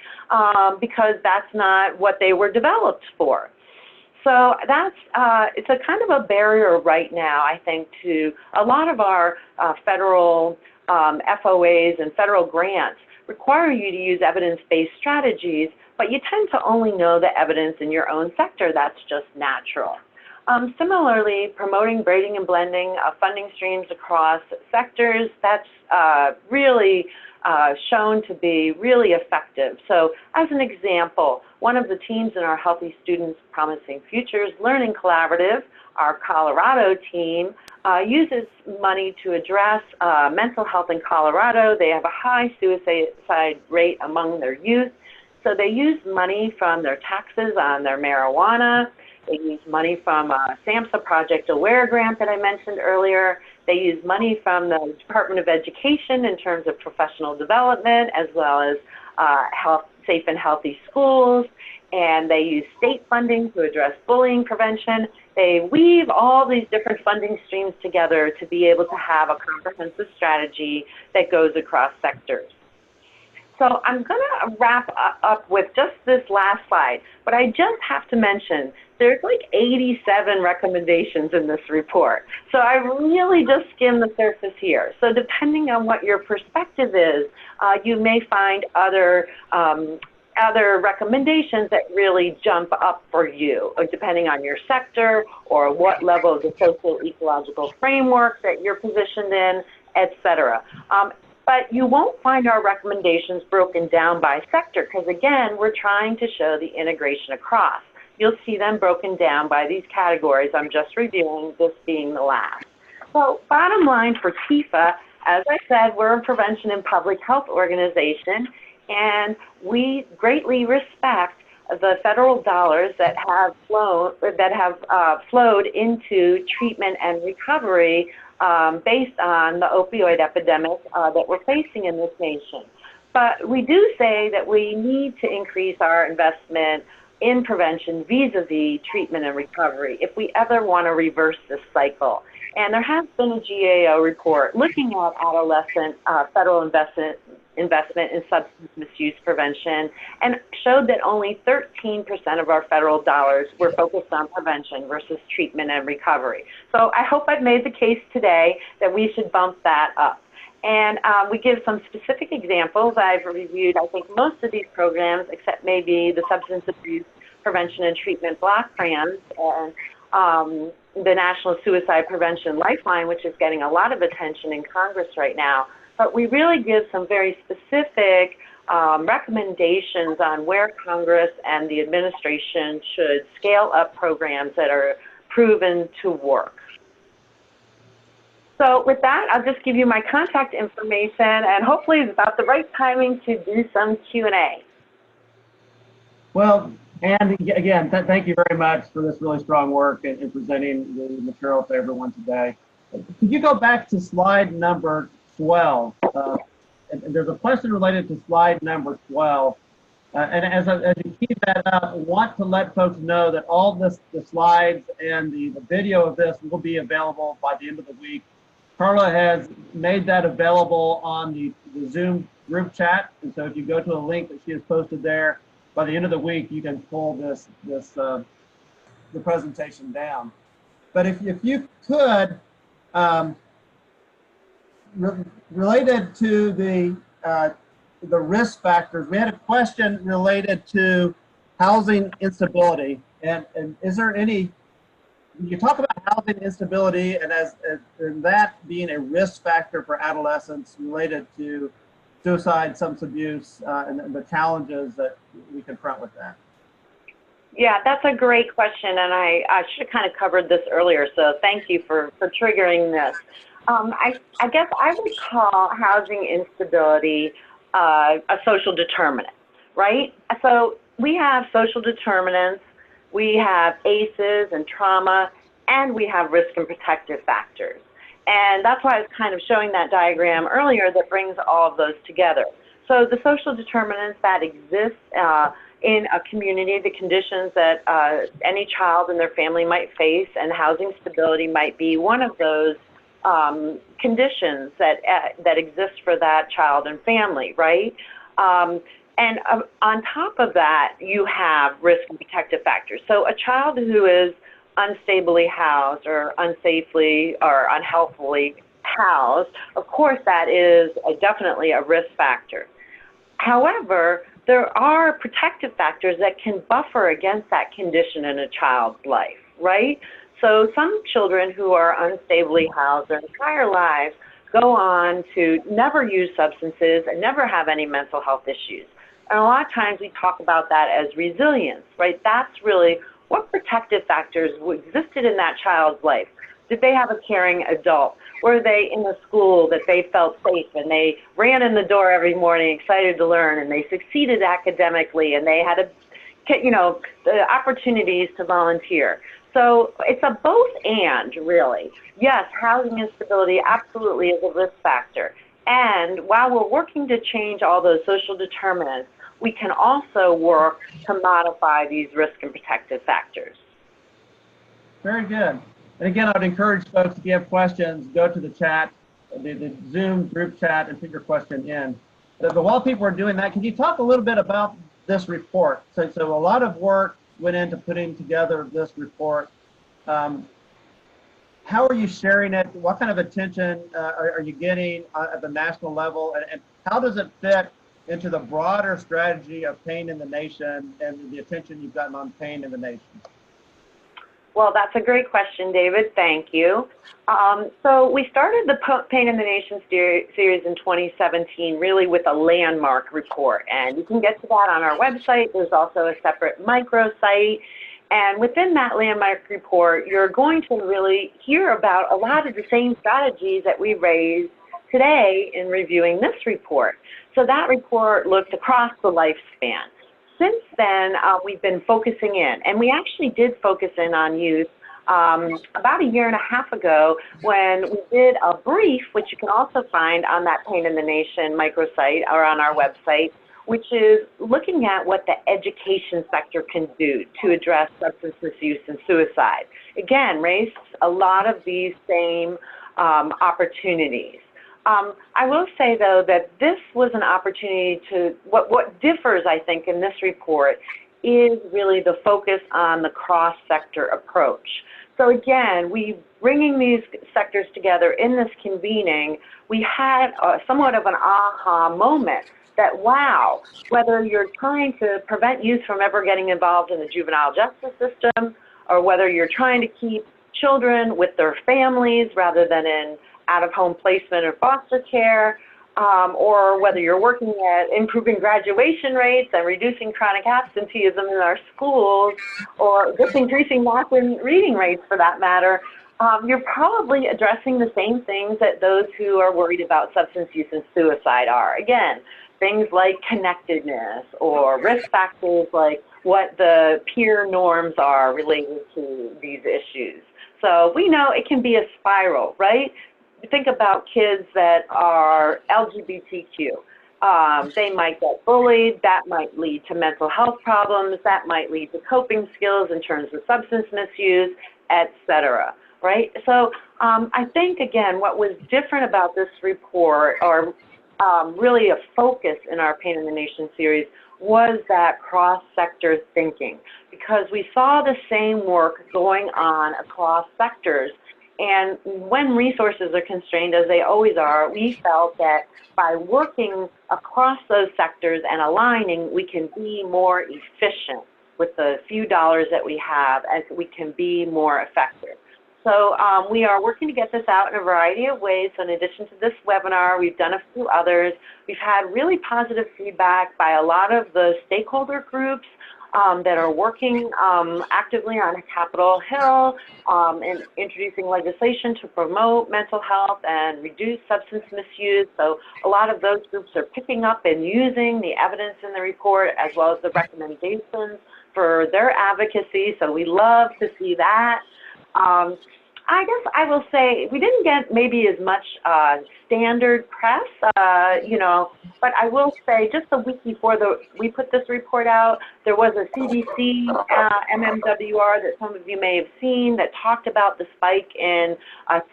Because that's not what they were developed for. So that's, it's a kind of a barrier right now, I think, to a lot of our federal FOAs and federal grants require you to use evidence-based strategies, but you tend to only know the evidence in your own sector. That's just natural. Similarly, promoting braiding and blending of funding streams across sectors, that's really shown to be really effective. So as an example, one of the teams in our Healthy Students Promising Futures Learning Collaborative, our Colorado team, uses money to address mental health in Colorado. They have a high suicide rate among their youth. So they use money from their taxes on their marijuana. They use money from SAMHSA Project Aware grant that I mentioned earlier. They use money from the Department of Education in terms of professional development, as well as safe and healthy schools. And they use state funding to address bullying prevention. They weave all these different funding streams together to be able to have a comprehensive strategy that goes across sectors. So I'm going to wrap up with just this last slide, but I just have to mention there's like 87 recommendations in this report. So I really just skimmed the surface here. So depending on what your perspective is, you may find other recommendations that really jump up for you, depending on your sector or what level of the social ecological framework that you're positioned in, et cetera. But you won't find our recommendations broken down by sector because, again, we're trying to show the integration across. You'll see them broken down by these categories I'm just reviewing, this being the last. So bottom line for TFAH, as I said, we're a prevention and public health organization, and we greatly respect the federal dollars that have flowed into treatment and recovery based on the opioid epidemic that we're facing in this nation. But we do say that we need to increase our investment in prevention vis-a-vis treatment and recovery if we ever want to reverse this cycle. And there has been a GAO report looking at adolescent federal investment in substance misuse prevention, and showed that only 13% of our federal dollars were focused on prevention versus treatment and recovery. So I hope I've made the case today that we should bump that up. And we give some specific examples. I've reviewed, I think, most of these programs, except maybe the Substance Abuse Prevention and Treatment Block Grants and the National Suicide Prevention Lifeline, which is getting a lot of attention in Congress right now. But we really give some very specific recommendations on where Congress and the administration should scale up programs that are proven to work. So with that, I'll just give you my contact information, and hopefully it's about the right timing to do some Q&A. Well, and again, thank you very much for this really strong work in presenting the material to everyone today. Could you go back to slide number 12? And there's a question related to slide number 12. And as you keep that up, I want to let folks know that all the slides and the video of this will be available by the end of the week. Carla has made that available on the Zoom group chat. And so if you go to a link that she has posted there, by the end of the week, you can pull the presentation down. But if you could, related to the risk factors, we had a question related to housing instability. And is there any, you talk about housing instability and and that being a risk factor for adolescents related to suicide, substance abuse, and the challenges that we confront with that. Yeah, that's a great question, and I should have kind of covered this earlier, so thank you for triggering this. I guess I would call housing instability a social determinant, right? So we have social determinants, we have ACEs and trauma, and we have risk and protective factors. And that's why I was kind of showing that diagram earlier that brings all of those together. So the social determinants that exist in a community, the conditions that any child and their family might face, and housing stability might be one of those conditions that exist for that child and family, right? And on top of that, you have risk and protective factors. So a child who is unstably housed or unsafely or unhealthily housed, of course, that is definitely a risk factor. However, there are protective factors that can buffer against that condition in a child's life, right? So some children who are unstably housed their entire lives go on to never use substances and never have any mental health issues. And a lot of times we talk about that as resilience, right? That's really what protective factors existed in that child's life. Did they have a caring adult? Were they in a school that they felt safe and they ran in the door every morning excited to learn and they succeeded academically and they had the opportunities to volunteer? So it's a both and, really. Yes, housing instability absolutely is a risk factor. And while we're working to change all those social determinants, we can also work to modify these risk and protective factors. Very good. And again, I would encourage folks, if you have questions, go to the chat, the Zoom group chat, and put your question in. But while people are doing that, can you talk a little bit about this report? So a lot of work went into putting together this report. How are you sharing it? What kind of attention are you getting at the national level? And how does it fit into the broader strategy of pain in the nation and the attention you've gotten on pain in the nation? Well, that's a great question, David. Thank you. So we started the Pain in the Nation series in 2017 really with a landmark report. And you can get to that on our website. There's also a separate microsite. And within that landmark report, you're going to really hear about a lot of the same strategies that we raised today in reviewing this report. So that report looked across the lifespan. Since then, we've been focusing in, and we actually did focus in on youth about a year and a half ago when we did a brief, which you can also find on that Pain in the Nation microsite or on our website, which is looking at what the education sector can do to address substance misuse and suicide. Again, raised a lot of these same opportunities. I will say, though, that this was an opportunity to, what differs, I think, in this report is really the focus on the cross-sector approach. So again, bringing these sectors together in this convening, we had somewhat of an aha moment that, wow, whether you're trying to prevent youth from ever getting involved in the juvenile justice system, or whether you're trying to keep children with their families rather than in out-of-home placement or foster care, or whether you're working at improving graduation rates and reducing chronic absenteeism in our schools, or just increasing math and reading rates for that matter, you're probably addressing the same things that those who are worried about substance use and suicide are. Again, things like connectedness or risk factors like what the peer norms are related to these issues. So we know it can be a spiral, right? Think about kids that are LGBTQ. They might get bullied, that might lead to mental health problems, that might lead to coping skills in terms of substance misuse, etc. Right? So I think, again, what was different about this report, or really a focus in our Pain in the Nation series, was that cross-sector thinking, because we saw the same work going on across sectors. And when resources are constrained, as they always are, we felt that by working across those sectors and aligning, we can be more efficient with the few dollars that we have, and we can be more effective. So we are working to get this out in a variety of ways. So in addition to this webinar, we've done a few others. We've had really positive feedback by a lot of the stakeholder groups that are working actively on Capitol Hill and introducing legislation to promote mental health and reduce substance misuse. So a lot of those groups are picking up and using the evidence in the report as well as the recommendations for their advocacy. So we love to see that. I guess I will say we didn't get maybe as much standard press, you know, but I will say just a week before we put this report out, there was a CDC MMWR that some of you may have seen that talked about the spike in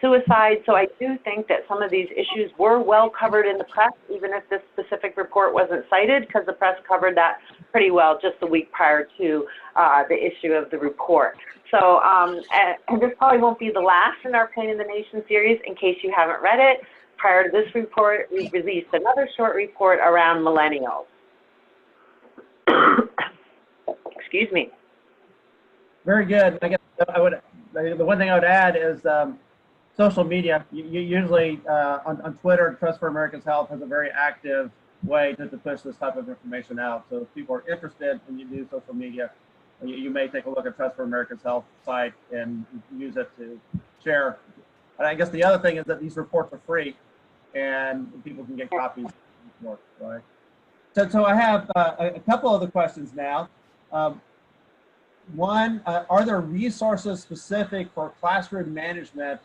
suicide. So I do think that some of these issues were well covered in the press, even if this specific report wasn't cited, because the press covered that pretty well just the week prior to the issue of the report. So and this probably won't be the last in our Pain in the Nation series. In case you haven't read it, prior to this report, we released another short report around millennials. Excuse me. Very good. I guess the one thing I would add is social media. You usually on Twitter, Trust for America's Health has a very active way to push this type of information out. So if people are interested and you do social media, you may take a look at Trust for America's Health site and use it to share. And I guess the other thing is that these reports are free and people can get copies of the report, right? So I have a couple other questions now. One, are there resources specific for classroom management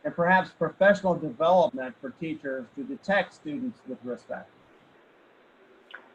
and perhaps professional development for teachers to detect students with risk factors?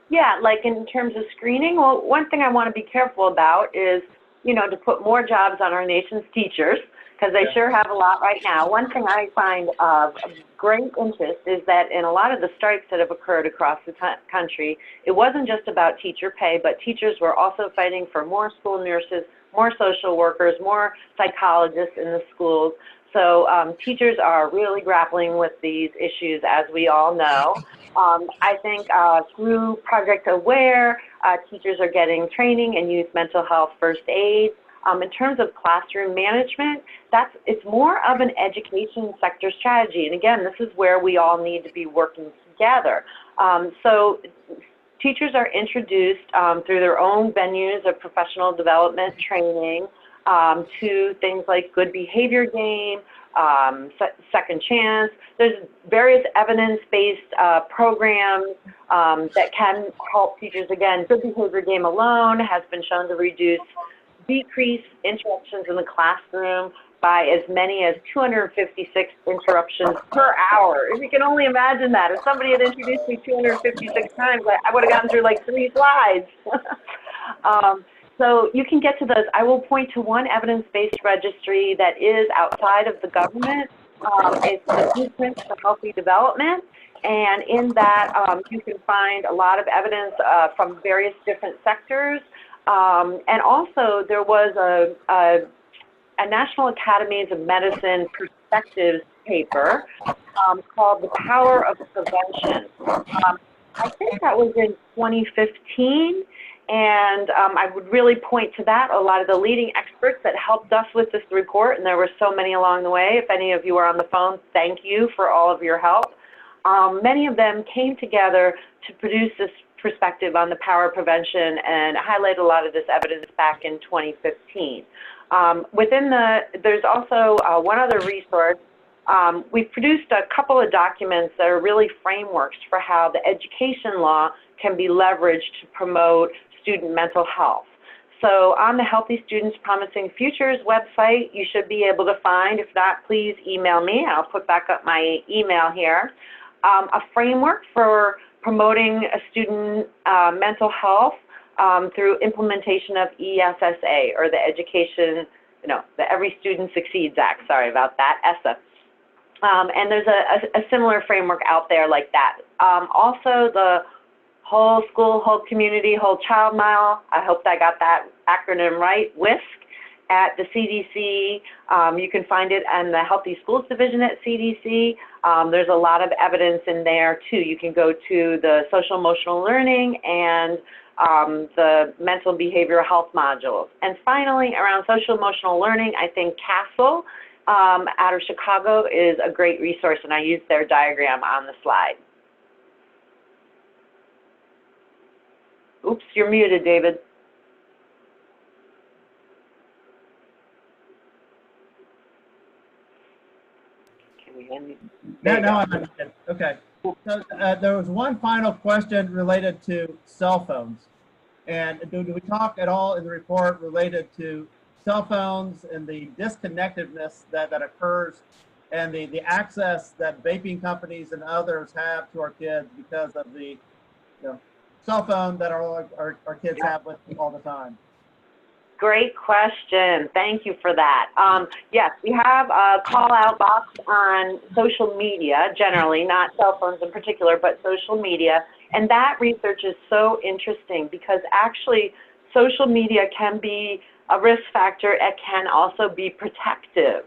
Yeah, like in terms of screening, well, one thing I want to be careful about is, you know, to put more jobs on our nation's teachers, because they sure have a lot right now. One thing I find of great interest is that in a lot of the strikes that have occurred across the country, it wasn't just about teacher pay, but teachers were also fighting for more school nurses, more social workers, more psychologists in the schools. So teachers are really grappling with these issues, as we all know. I think through Project Aware, teachers are getting training in youth mental health first aid. In terms of classroom management, it's more of an education sector strategy. And again, this is where we all need to be working together. So teachers are introduced through their own venues of professional development training to things like good behavior game, second chance. There's various evidence-based programs that can help teachers. Again, good behavior game alone has been shown to reduce decrease interruptions in the classroom by as many as 256 interruptions per hour. If you can only imagine that. If somebody had introduced me 256 times, I would have gotten through like 3 slides. So you can get to those. I will point to one evidence-based registry that is outside of the government. It's the Blueprint for Healthy Development. And in that, you can find a lot of evidence from various different sectors. And also, there was a National Academies of Medicine Perspectives paper called The Power of Prevention. I think that was in 2015. And I would really point to that. A lot of the leading experts that helped us with this report, and there were so many along the way. If any of you are on the phone, thank you for all of your help. Many of them came together to produce this perspective on the power of prevention and highlight a lot of this evidence back in 2015. There's also one other resource. We've produced a couple of documents that are really frameworks for how the education law can be leveraged to promote student mental health. So on the Healthy Students Promising Futures website, you should be able to find, if not, please email me. I'll put back up my email here. A framework for promoting a student mental health through implementation of ESSA, or the the Every Student Succeeds Act. Sorry about that, ESSA. And there's a similar framework out there like that. Also, the Whole School, Whole Community, Whole Child Mile, I hope I got that acronym right, WISC, at the CDC. You can find it in the Healthy Schools Division at CDC. There's a lot of evidence in there, too. You can go to the social-emotional learning and the mental and behavioral health modules. And finally, around social-emotional learning, I think CASEL out of Chicago is a great resource, and I used their diagram on the slide. Oops, you're muted, David. Can we end? No, I'm understood. Okay. So there was one final question related to cell phones. And do we talk at all in the report related to cell phones and the disconnectedness that occurs and the access that vaping companies and others have to our kids because of the cell phone that our kids have with them all the time? Great question. Thank you for that. Yes, we have a call-out box on social media generally, not cell phones in particular, but social media. And that research is so interesting because actually social media can be a risk factor. It can also be protective.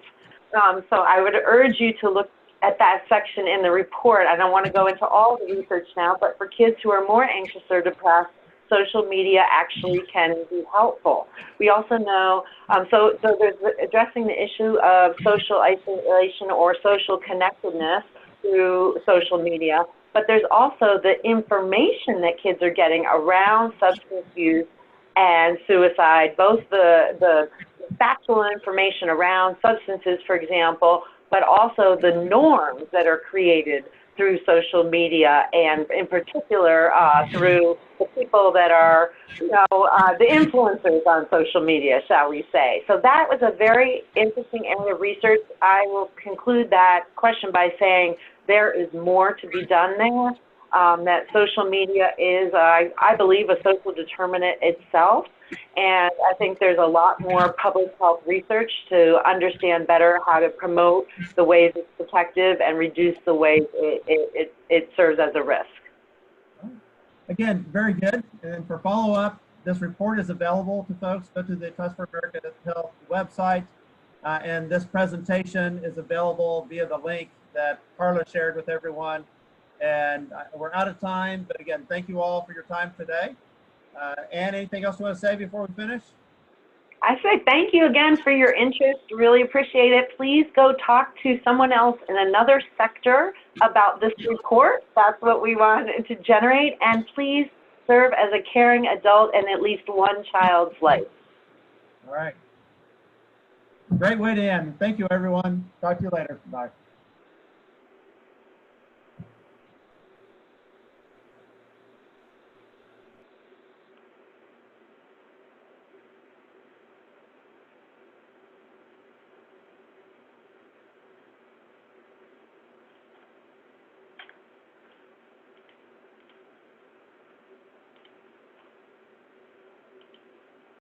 So I would urge you to look at that section in the report. I don't want to go into all the research now, but for kids who are more anxious or depressed, social media actually can be helpful. We also know, so there's addressing the issue of social isolation or social connectedness through social media, but there's also the information that kids are getting around substance use and suicide, both the factual information around substances, for example, but also the norms that are created through social media, and in particular through the people that are, the influencers on social media, shall we say. So that was a very interesting area of research. I will conclude that question by saying there is more to be done there, that social media is, I believe, a social determinant itself. And I think there's a lot more public health research to understand better how to promote the ways it's protective and reduce the ways it serves as a risk. Again, very good. And for follow-up, this report is available to folks. Go to the Trust for America Health website. And this presentation is available via the link that Carla shared with everyone. And we're out of time. But again, thank you all for your time today. Ann, anything else you want to say before we finish? I say thank you again for your interest. Really appreciate it. Please go talk to someone else in another sector about this report. That's what we want to generate. And please serve as a caring adult in at least one child's life. All right. Great way to end. Thank you, everyone. Talk to you later. Bye.